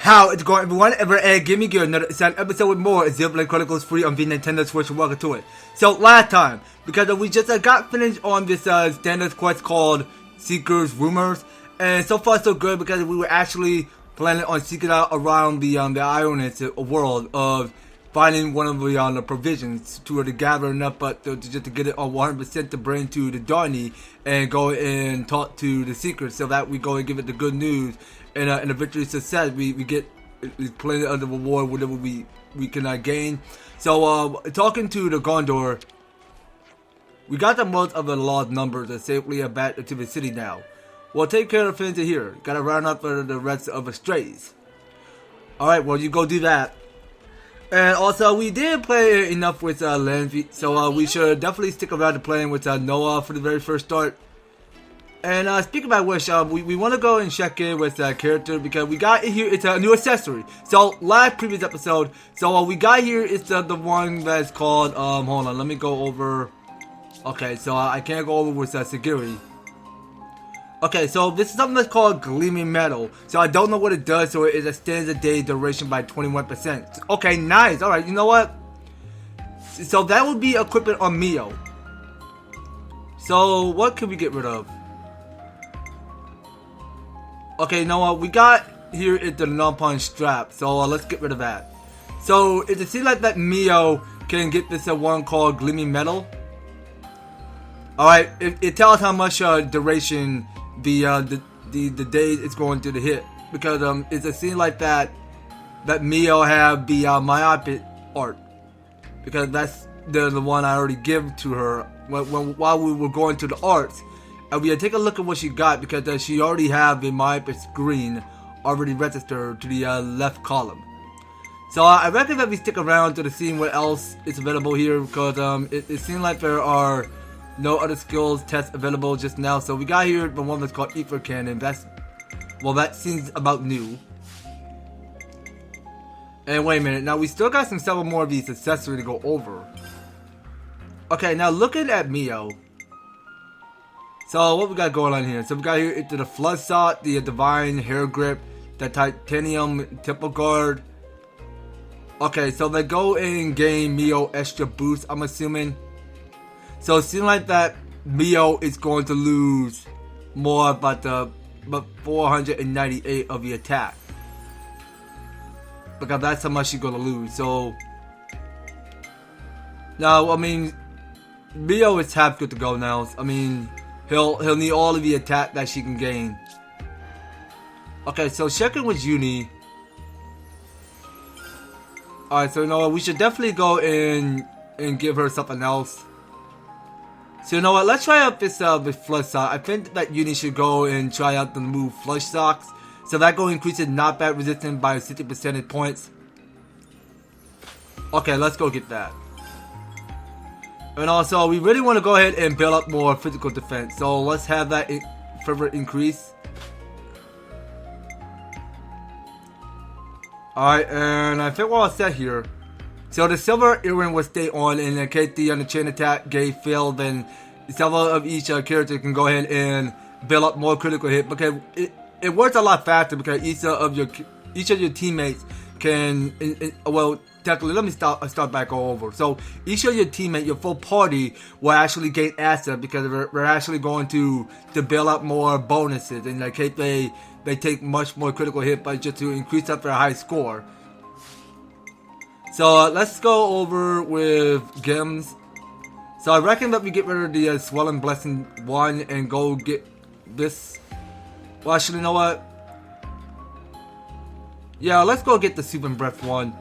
How it's going, everyone? Give me another episode with more Xenoblade Chronicles free on the Nintendo Switch. Welcome to it. So last time, because we just got finished on this standard quest called Seekers Rumors, and so far so good because we were actually planning on seeking out around the island world of finding one of the provisions to gather enough, but just to get it on 100% to bring to the Darny and go and talk to the Seekers, so that we go and give it the good news. And in a victory success, we get plenty of the reward, whatever we can gain. So talking to the Gondor, we got the most of the lost numbers and safely back to the city now. We'll take care of things here. Gotta round up for the rest of the strays. Alright, well, you go do that. And also, we did play enough with Landry, so we should definitely stick around to playing with Noah for the very first start. And speaking about which, we want to go and check in with character, because we got here, it's a new accessory. So last previous episode, so we got here, it's the one that's called, hold on, let me go over. Okay, so I can't go over with security. Okay, so this is something that's called Gleaming Metal. So I don't know what it does, so it extends the day duration by 21%. Okay, nice. Alright, you know what? So that would be equipment on Mio. So what can we get rid of? Okay, you know what? We got here is the non-punch strap. So let's get rid of that. So it seems like that Mio can get this one called Gleaming Metal. Alright, it tells how much duration the day it's going to hit, because it seems like that Mio have the myopic art, because that's the one I already give to her while we were going to the arts, and we had take a look at what she got, because she already have the myopic screen already registered to the left column. So I reckon that we stick around to see what else is available here, because it seems like there are no other skills tests available just now. So we got here the one that's called Ether Cannon. That seems about new. And wait a minute, now we still got several more of these accessories to go over. Okay, now looking at Mio. So what we got going on here? So we got here into the Flood Shot, the Divine Hair Grip, the Titanium Temple Guard. Okay, so they go and gain Mio extra boost, I'm assuming. So it seems like that Mio is going to lose more, but 498 of the attack, because that's how much she's gonna lose. So now, I mean, Mio is half good to go now. I mean, he'll need all of the attack that she can gain. Okay, so checking with Uni. Alright, so you know what, we should definitely go and give her something else. So you know what, let's try out this with Flush Sock. I think that Uni should go and try out the move Flush Socks. So that go increases knockback resistance by 60 percentage points. Okay, let's go get that. And also, we really want to go ahead and build up more physical defense. So let's have that further increase. Alright, and I think we're all set here. So the silver earring will stay on, and in case the chain attack gauge failed, then several of each character can go ahead and build up more critical hit, because it works a lot faster, because each of your teammates can well, technically, let me start back all over. So each of your teammates, your full party, will actually gain asset, because we're actually going to build up more bonuses, and in case they take much more critical hit, but just to increase up their high score. So let's go over with gems. So I reckon that we get rid of the Swelling Blessing 1 and go get this. Well, actually, you know what? Yeah, let's go get the Super Breath 1.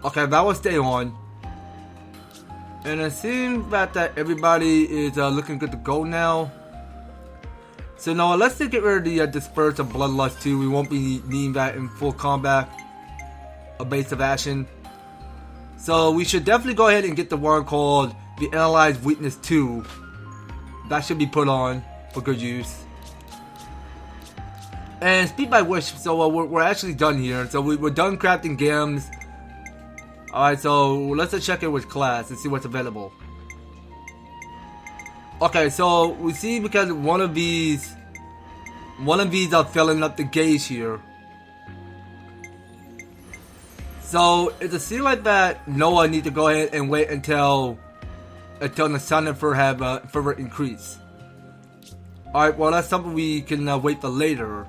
Okay, that will stay on. And it seems that everybody is looking good to go now. So now let's just get rid of the Disperse of Bloodlust 2. We won't be needing that in full combat. A base of action. So we should definitely go ahead and get the one called the Analyze Weakness 2. That should be put on for good use. And Speed by Wish, so we're actually done here. So we're done crafting gems. Alright, so let's just check in with class and see what's available. Okay, so we see because one of these are filling up the gauge here. So it seems like that Noah need to go ahead and wait until the Sonifer have further increase. Alright, well that's something we can wait for later.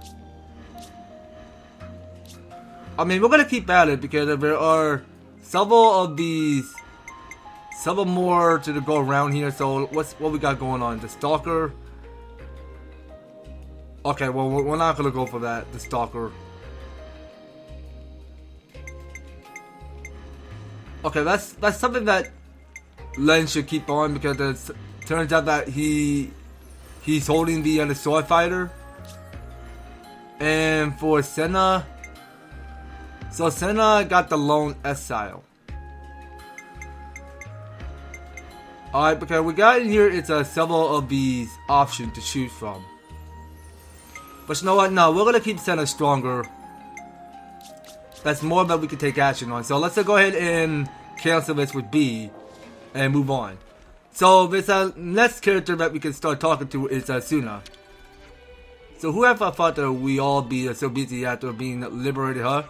I mean, we're gonna keep at it because there are several more to go around here. So what we got going on? The Stalker. Okay, well we're not gonna go for that. The Stalker. Okay, that's something that Len should keep on because it turns out that he's holding the sword fighter. And for Senna, so Senna got the lone exile. Alright, because we got in here, it's several of these options to choose from. But you know what? No, we're gonna keep Senna stronger. That's more that we can take action on. So let's go ahead and cancel this with B and move on. So this next character that we can start talking to is Soona. So whoever thought that we all be so busy after being liberated, huh?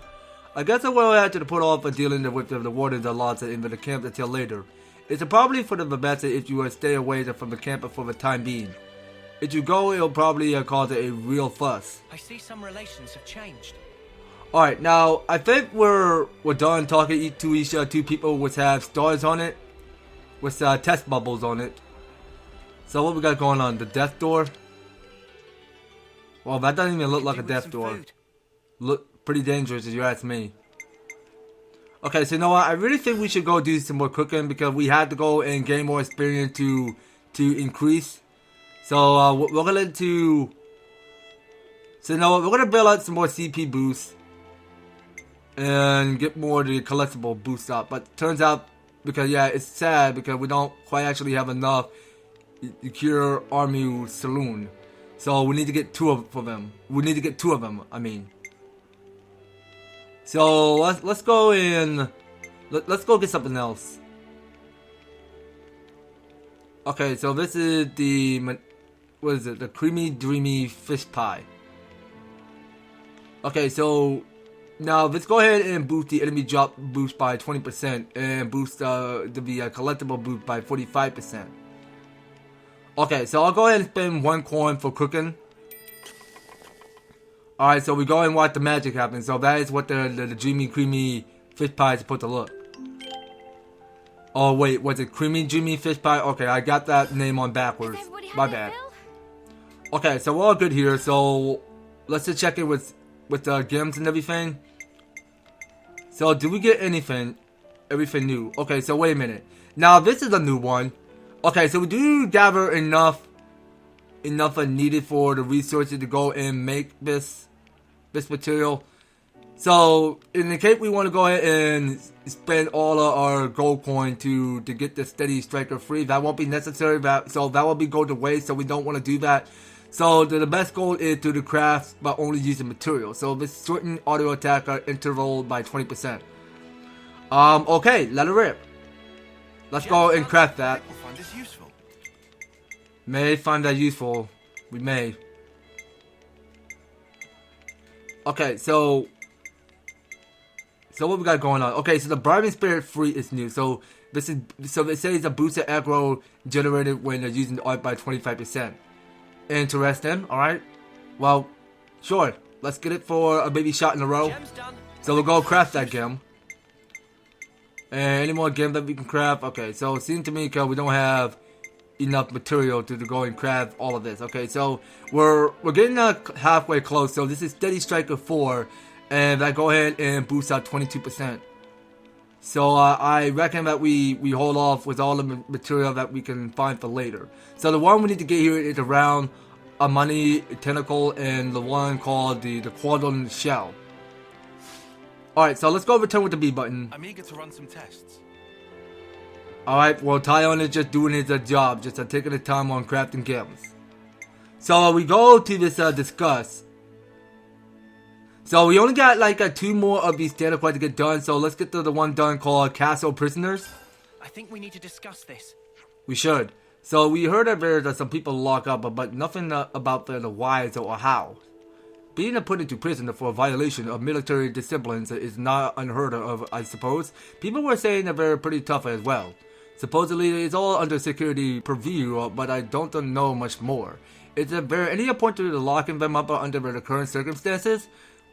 I guess I will have to put off dealing with the wardens and lots in the camp until later. It's probably for the best if you stay away from the camp for the time being. If you go, it'll probably cause a real fuss. I see some relations have changed. Alright, now I think we're done talking to each two people which have stars on it, with test bubbles on it. So what we got going on? The death door. Well, that doesn't even look like a death door. Look pretty dangerous if you ask me. Okay, so you know what? I really think we should go do some more cooking because we had to go and gain more experience to increase. So we're gonna do. So you know what? We're gonna build out some more CP boosts and get more of the collectible boost up. But turns out, because yeah, it's sad because we don't quite actually have enough Cure Army Saloon. So we need to get two of them. We need to get two of them. I mean. So let's go and let's go get something else. Okay, so this is the what is it? The creamy dreamy fish pie. Okay, so now let's go ahead and boost the enemy drop boost by 20% and boost the collectible boost by 45%. Okay, so I'll go ahead and spend 1 coin for cooking. Alright, so we go and watch the magic happen. So that is what the dreamy creamy fish pie is supposed to look. Oh wait, was it creamy dreamy fish pie? Okay, I got that name on backwards. My bad. Okay, so we're all good here. So let's just check it with gems and everything. So did we get anything? Everything new. Okay, so wait a minute. Now this is a new one. Okay, so we do gather enough needed for the resources to go and make this material. So in the case we want to go ahead and spend all of our gold coin to get the steady striker free, that won't be necessary. So that will be go to waste. So we don't want to do that. So the best goal is to craft by only using material. So this shorten auto attack interval by 20%. Okay, let it rip. Let's go and craft that. May find that useful. We may. Okay, so what we got going on? Okay, so the Bribing Spirit free is new. So it says a boosted aggro generated when using the art by 25%. Interesting. All right. Well, sure. Let's get it for a baby shot in a row. So we'll go craft that gem. And any more gem that we can craft? Okay, so it seems to me because we don't have enough material to go and craft all of this. Okay, so we're getting halfway close. So this is Steady Striker 4, and I go ahead and boost out 22%. So I reckon that we hold off with all the material that we can find for later. So the one we need to get here is around a money tentacle and the one called the Quadrant Shell. Alright, so let's go return with the B button. I'm eager to run some tests. Alright, well Tyon is just doing his job, just taking the time on crafting gems. So we go to this discuss. So we only got like 2 more of these standard quests to get done, so let's get to the one done called Castle Prisoners. I think we need to discuss this. We should. So we heard that there's some people lock up, but nothing about the whys or how. Being put into prison for a violation of military disciplines is not unheard of, I suppose. People were saying that they're pretty tough as well. Supposedly, it's all under security purview, but I don't know much more. Is there any point to locking them up under the current circumstances?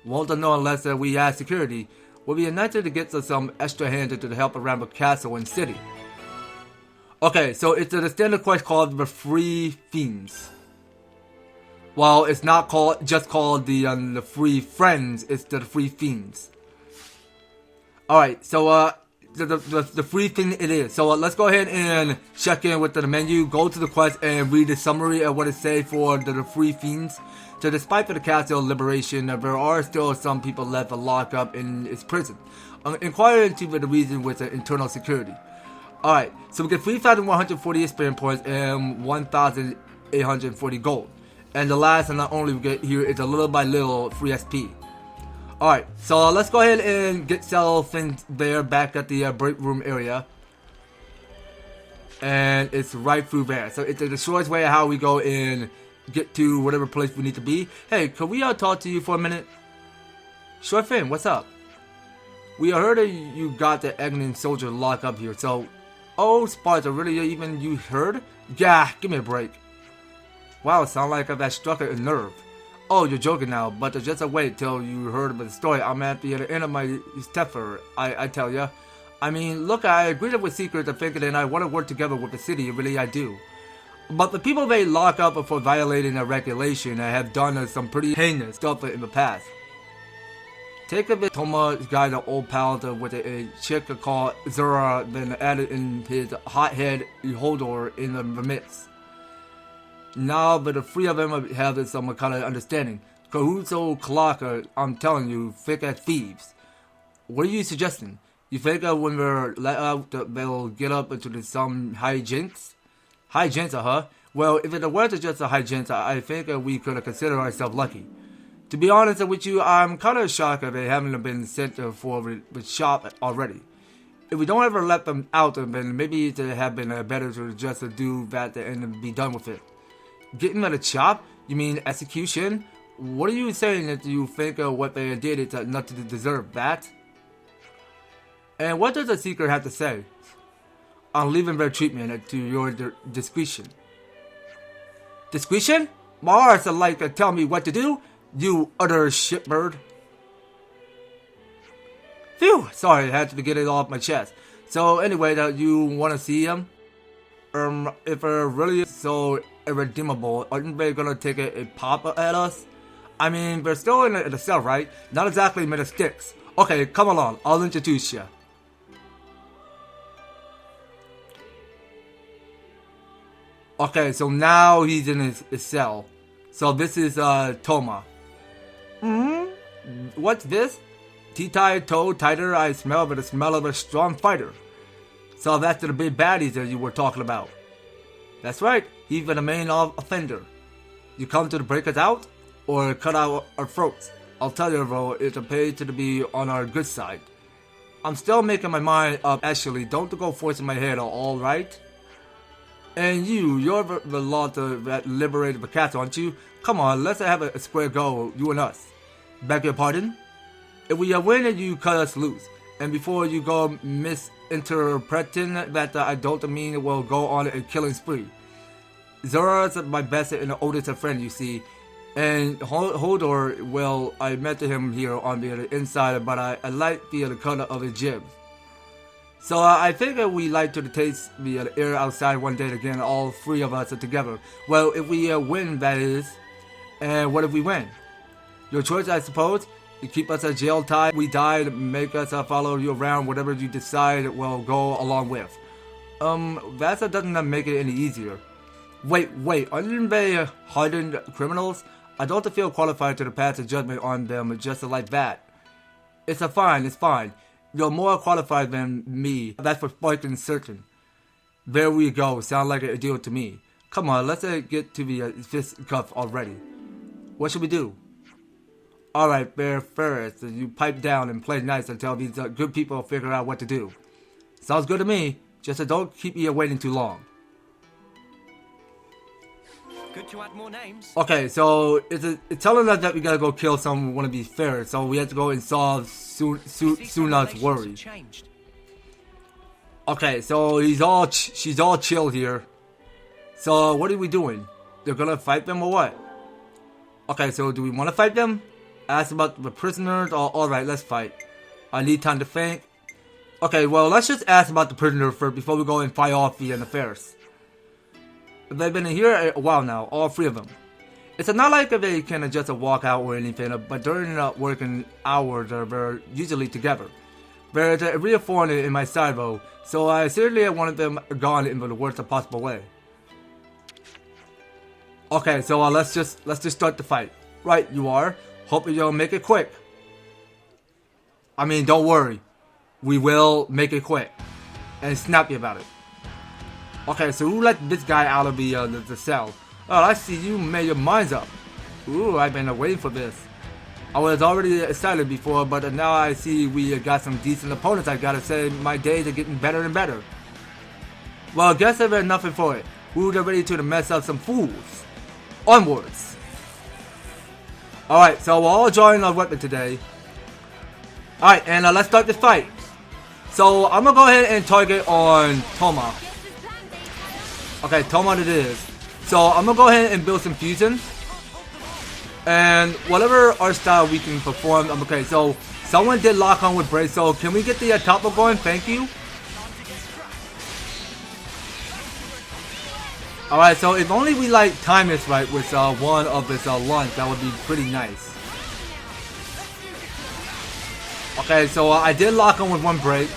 Won't know unless we ask security. Would be nice to get some extra hands to help around the castle and city. Okay, so it's the standard quest called the Free Fiends. Well, it's not just called the Free Friends, it's the Free Fiends. Alright, so the free thing it is. So let's go ahead and check in with the menu, go to the quest and read the summary of what it says for the Free Fiends. So despite the castle liberation, there are still some people left locked up in its prison. Inquire into the reason with the internal security. Alright, so we get 3,140 experience points and 1,840 gold. And the last and not only we get here is a little by little free SP. Alright, so let's go ahead and sell things there back at the break room area. And it's right through there. So it's the shortest way how we go and get to whatever place we need to be. Hey, can we talk to you for a minute? Sure thing, what's up? We heard that you got the Egnan soldier locked up here, so... Oh, Sparta, really even you heard? Yeah, give me a break. Wow, sound like that struck a nerve. Oh, you're joking now, but just wait till you heard about the story. I'm at the end of my stepper, I tell ya. I mean, look, I agreed with Secret to think and I want to work together with the city, really I do. But the people they lock up for violating a regulation have done some pretty heinous stuff in the past. Take a bit Tohma's guy, the old pal with a chick called Xera, then added in his hothead Jhodor in the midst. Now, but the three of them have some kind of understanding. Cahuso Kalaka, I'm telling you, thick as thieves. What are you suggesting? You think when they're let out, they'll get up into some hijinks? Hijinks, huh? Well, if it were just a hijinks, I think we could consider ourselves lucky. To be honest with you, I'm kind of shocked that they haven't been sent for the shop already. If we don't ever let them out, then maybe it have been better to just do that and be done with it. Getting at a chop? You mean execution? What are you saying that you think what they did is not to deserve that? And what does the Seeker have to say? I'm leaving their treatment to your discretion. Discretion? Mars like tell me what to do? You utter shitbird. Phew, sorry, I had to get it off my chest. So anyway, you want to see him? If they're really so irredeemable, aren't they gonna take a pop at us? I mean, they're still in the cell, right? Not exactly made of sticks. Okay, come along, I'll introduce you. Okay, so now he's in his cell. So this is Tohma. What's this? Tea-tied, toe tighter, I smell the smell of a strong fighter. So that's the big baddies that you were talking about. That's right, he's the main offender. You come to break us out, or cut out our throats. I'll tell you though, it's a pay to be on our good side. I'm still making my mind up, actually, don't go forcing my head, alright? And you're the law that liberated the cats, aren't you? Come on, let's have a square go, you and us. Beg your pardon? If we win and you cut us loose, and before you go misinterpreting that I don't mean we'll go on a killing spree. Xera's my best and oldest friend, you see. And Jhodor, well, I met him here on the inside, but I like the color of his jib. So I think we like to taste the air outside one day again, all three of us together. Well, if we win, that is. And what if we win? Your choice, I suppose. You keep us jail tied, we die, make us follow you around, whatever you decide we'll go along with. That doesn't make it any easier. Wait, aren't they hardened criminals? I don't feel qualified to pass a judgment on them just like that. It's fine. You're more qualified than me, that's for fucking certain. There we go, sound like a deal to me. Come on, let's get to the fist cuff already. What should we do? Alright, Bear first, you pipe down and play nice until these good people figure out what to do. Sounds good to me, just don't keep me waiting too long. Good to add more names. Okay, so it's telling us that we gotta go kill someone who wanna be fair. So we have to go and solve Soona's worry. Changed. Okay, so she's all chill here. So what are we doing? They're gonna fight them or what? Okay, so do we want to fight them? Ask about the prisoners. Alright, let's fight. I need time to think. Okay, well, let's just ask about the prisoner first before we go and fight off the affairs. They've been in here a while now, all three of them. It's not like they can just walk out or anything, but during working hours, they're usually together. There's a real foreigner in my side though, so I certainly wanted them gone in the worst possible way. Okay, so let's just start the fight. Right, you are. Hope you'll make it quick. I mean, don't worry. We will make it quick. And snappy about it. Okay, so who let this guy out of the cell? Oh, I see you made your minds up. Ooh, I've been waiting for this. I was already excited before, but now I see we got some decent opponents. I gotta say, my days are getting better and better. Well, I guess there's nothing for it. Who's ready to mess up some fools? Onwards. Alright, so we're all drawing our weapon today. Alright, and let's start the fight. So, I'm gonna go ahead and target on Tohma. Okay, Tohma it is. So, I'm gonna go ahead and build some fusion. And whatever art style we can perform, okay, so someone did lock on with Brace, so can we get the topple going? Thank you. Alright, so if only we time this right with one of this lunge, that would be pretty nice. Okay, so I did lock on with one break.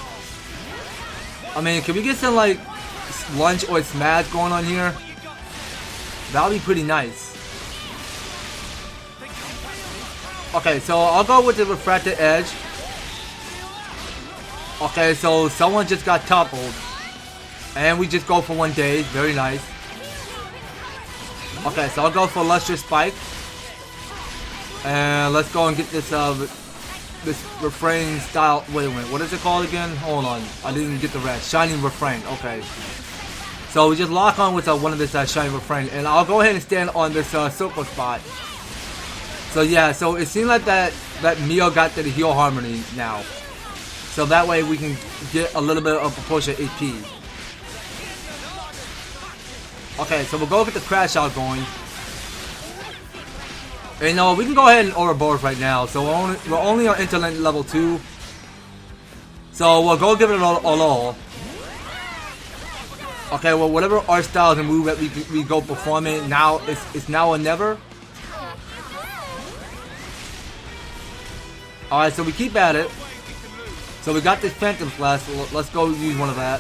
I mean, can we get some lunge or smash going on here? That would be pretty nice. Okay, so I'll go with the refracted edge. Okay, so someone just got toppled. And we just go for 1 day. Very nice. Okay, so I'll go for Lustrous Spike. And let's go and get this this refrain style. Wait a minute, what is it called again? Hold on, I didn't get the rest. Shining refrain. Okay. So we just lock on with one of this shining refrain, and I'll go ahead and stand on this circle spot. So yeah, so it seems like that Mio got to the heal harmony now. So that way we can get a little bit of proportion AP. Okay, so we'll go get the crash out going. And we can go ahead and Ouroboros right now. So we're only on Internet level 2. So we'll go give it all. Okay, well whatever art styles and move that we go performing now, it's now or never. Alright, so we keep at it. So we got this Phantom Flash, so let's go use one of that.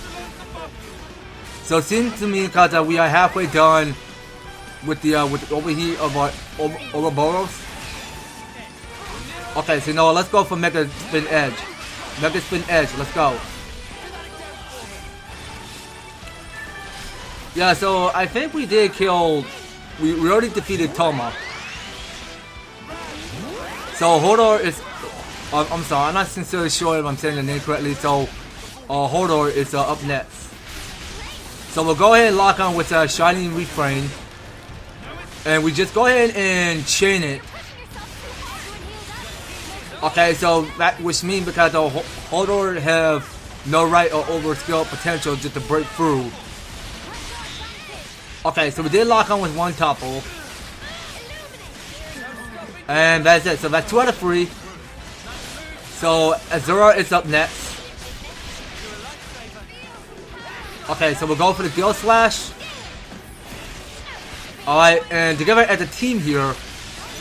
So it seems to me because we are halfway done with the overheat of our Ouroboros. Okay, so let's go for Mega Spin Edge. Mega Spin Edge, let's go. Yeah, so I think we did kill. We already defeated Tohma. So Jhodor is. I'm sorry, I'm not sincerely sure if I'm saying the name correctly. So Jhodor is up next. So we'll go ahead and lock on with Shining Refrain. And we just go ahead and chain it. Okay, so that which means because Jhodor have no right or over skill potential just to break through. Okay, so we did lock on with one topple. And that's it. So that's 2 out of 3. So Xera is up next. Okay, so we'll go for the Gale Slash. Alright, and together as a team here,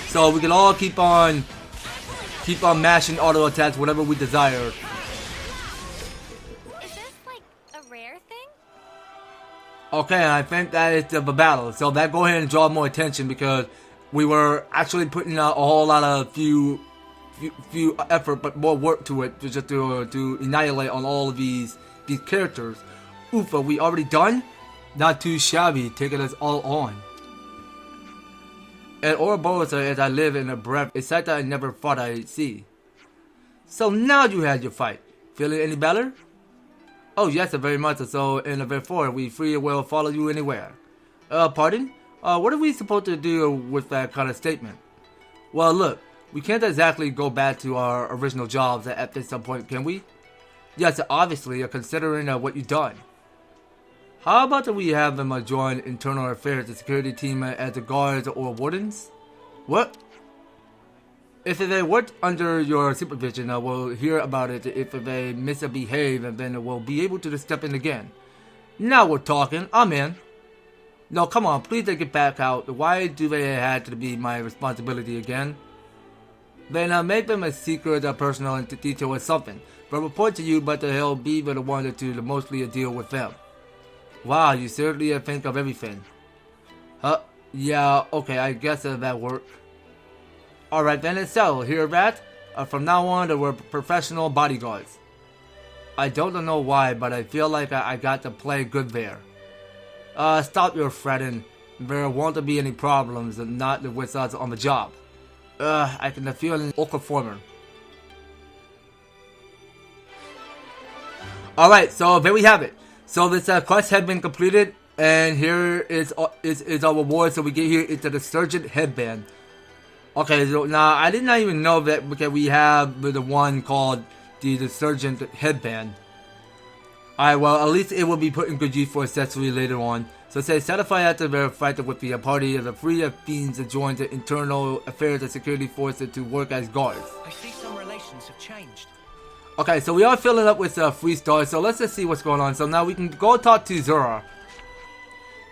so we can all keep on mashing auto attacks whatever we desire. Is this like a rare thing? Okay, I think that is the battle. So that go ahead and draw more attention because we were actually putting out a whole lot of few effort but more work to it just to annihilate on all of these characters. Oof, are we already done? Not too shabby, taking us all on. And Ouroboros as I live in a breath, it's sight that I never thought I'd see. So now you had your fight. Feeling any better? Oh yes, very much so, and therefore we free will follow you anywhere. Pardon? What are we supposed to do with that kind of statement? Well, look, we can't exactly go back to our original jobs at this point, can we? Yes, obviously, considering what you've done. How about that we have them join internal affairs, the security team as the guards or wardens? What? If they work under your supervision, we'll hear about it. If they misbehave, and then we'll be able to step in again. Now we're talking. I'm in. No, come on, please take it back out. Why do they have to be my responsibility again? Then make them a secret, personal detail or something. But report to you, but he'll be the one to mostly deal with them. Wow, you certainly think of everything. Yeah, okay, I guess that worked. Alright then, it's settled. Hear that? From now on, we're professional bodyguards. I don't know why, but I feel like I got to play good there. Stop your fretting. There won't be any problems, not with us on the job. I can feel an Okaformer. Alright, so there we have it. So this quest had been completed, and here is our reward. So we get here into the Surgeon Headband. Okay, so now I did not even know that we have the one called the Surgeon Headband. Alright, well, at least it will be put in good use for accessory later on. So it says, satisfied after the fight with the party of the three Fiends to join the internal affairs and security forces to work as guards. I see some relations have changed. Okay, so we are filling up with 3 stars, so let's just see what's going on. So now we can go talk to Xera.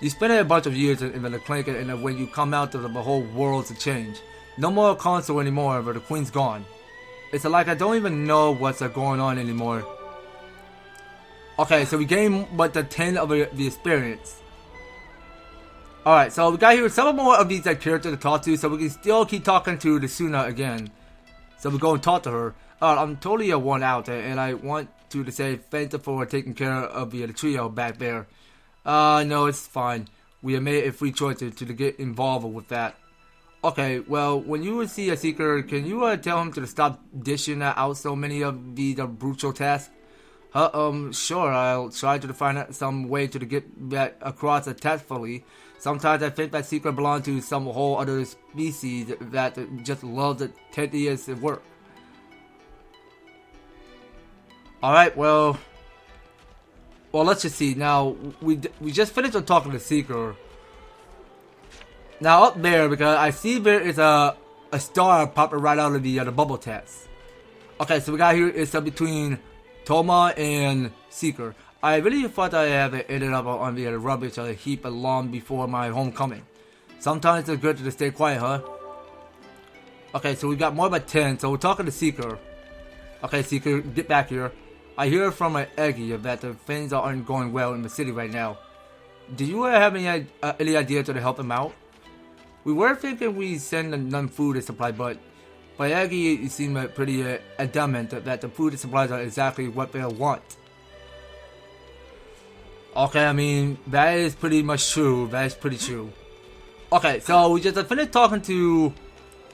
You spent a bunch of years in the clinic, and when you come out, the whole world's a change. No more console anymore, but the queen's gone. It's like I don't even know what's going on anymore. Okay, so we gained but the 10 of the experience. Alright, so we got here some more of these characters to talk to, so we can still keep talking to the Soona again. So we go and talk to her. I'm totally worn out, and I want to say thank you for taking care of the trio back there. No, it's fine. We have made a free choice to get involved with that. Okay, well, when you see a seeker, can you tell him to stop dishing out so many of these brutal tasks? Sure, I'll try to find out some way to get that across tactfully. Sometimes I think that secret belongs to some whole other species that just loves the tedious work. Alright, well, let's just see. Now, we just finished on talking to Seeker. Now, up there, because I see there is a star popping right out of the bubble test. Okay, so we got here is between Tohma and Seeker. I really thought I have ended up on the rubbish heap long before my homecoming. Sometimes it's good to stay quiet, huh? Okay, so we got more than 10, so we're talking to Seeker. Okay, Seeker, get back here. I hear from Eggy that things aren't going well in the city right now. Do you have any idea to help him out? We were thinking we send them food supply, but Eggy seemed pretty adamant that the food supplies are exactly what they want. Okay, I mean, that is pretty much true. That is pretty true. Okay, so we just finished talking to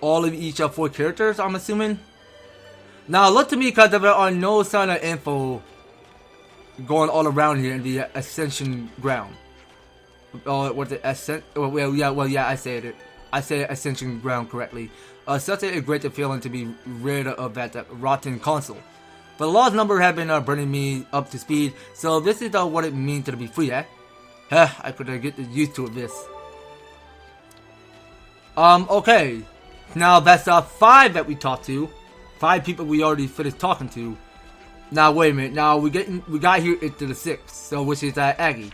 all of each of 4 characters, I'm assuming. Now, look to me because there are no sign of info going all around here in the Ascension ground. What's it? Yeah, I said it. I said Ascension ground correctly. Such a great feeling to be rid of that rotten console. But the law's number have been bringing me up to speed, so this is what it means to be free, eh? I could get used to this. Okay. Now that's 5 that we talked to. 5 people we already finished talking to. Now wait a minute. Now we got here into the 6th, so which is Aggie.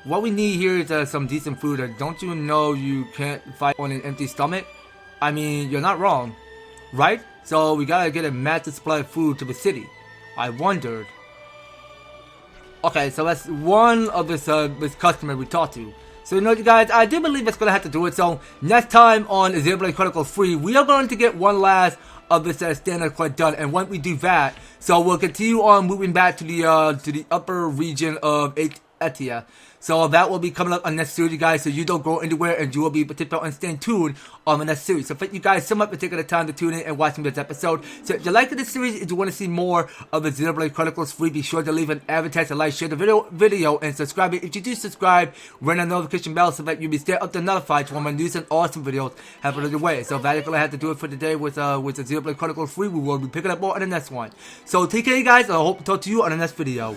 What we need here is some decent food. Don't you know you can't fight on an empty stomach? I mean, you're not wrong, right? So we gotta get a massive supply of food to the city. I wondered. Okay, so that's one of this customer we talked to. So you know, you guys, I do believe it's gonna have to do it. So next time on Xenoblade Chronicles 3, we are going to get one last of this standard quest done, and once we do that, so we'll continue on moving back to the upper region of Etia. So that will be coming up on the next series, you guys, so you don't go anywhere and you will be participating and staying tuned on the next series. So thank you guys so much for taking the time to tune in and watching this episode. So if you like this series, if you want to see more of the Xenoblade Chronicles 3, be sure to leave an EverTastic, like, share the video, and subscribe. If you do subscribe, ring the notification bell so that you'll be stay up to notified when my news and awesome videos happen on your way. So that's gonna have to do it for today with the Xenoblade Chronicles 3. We will be picking up more on the next one. So take care, you guys. I hope to talk to you on the next video.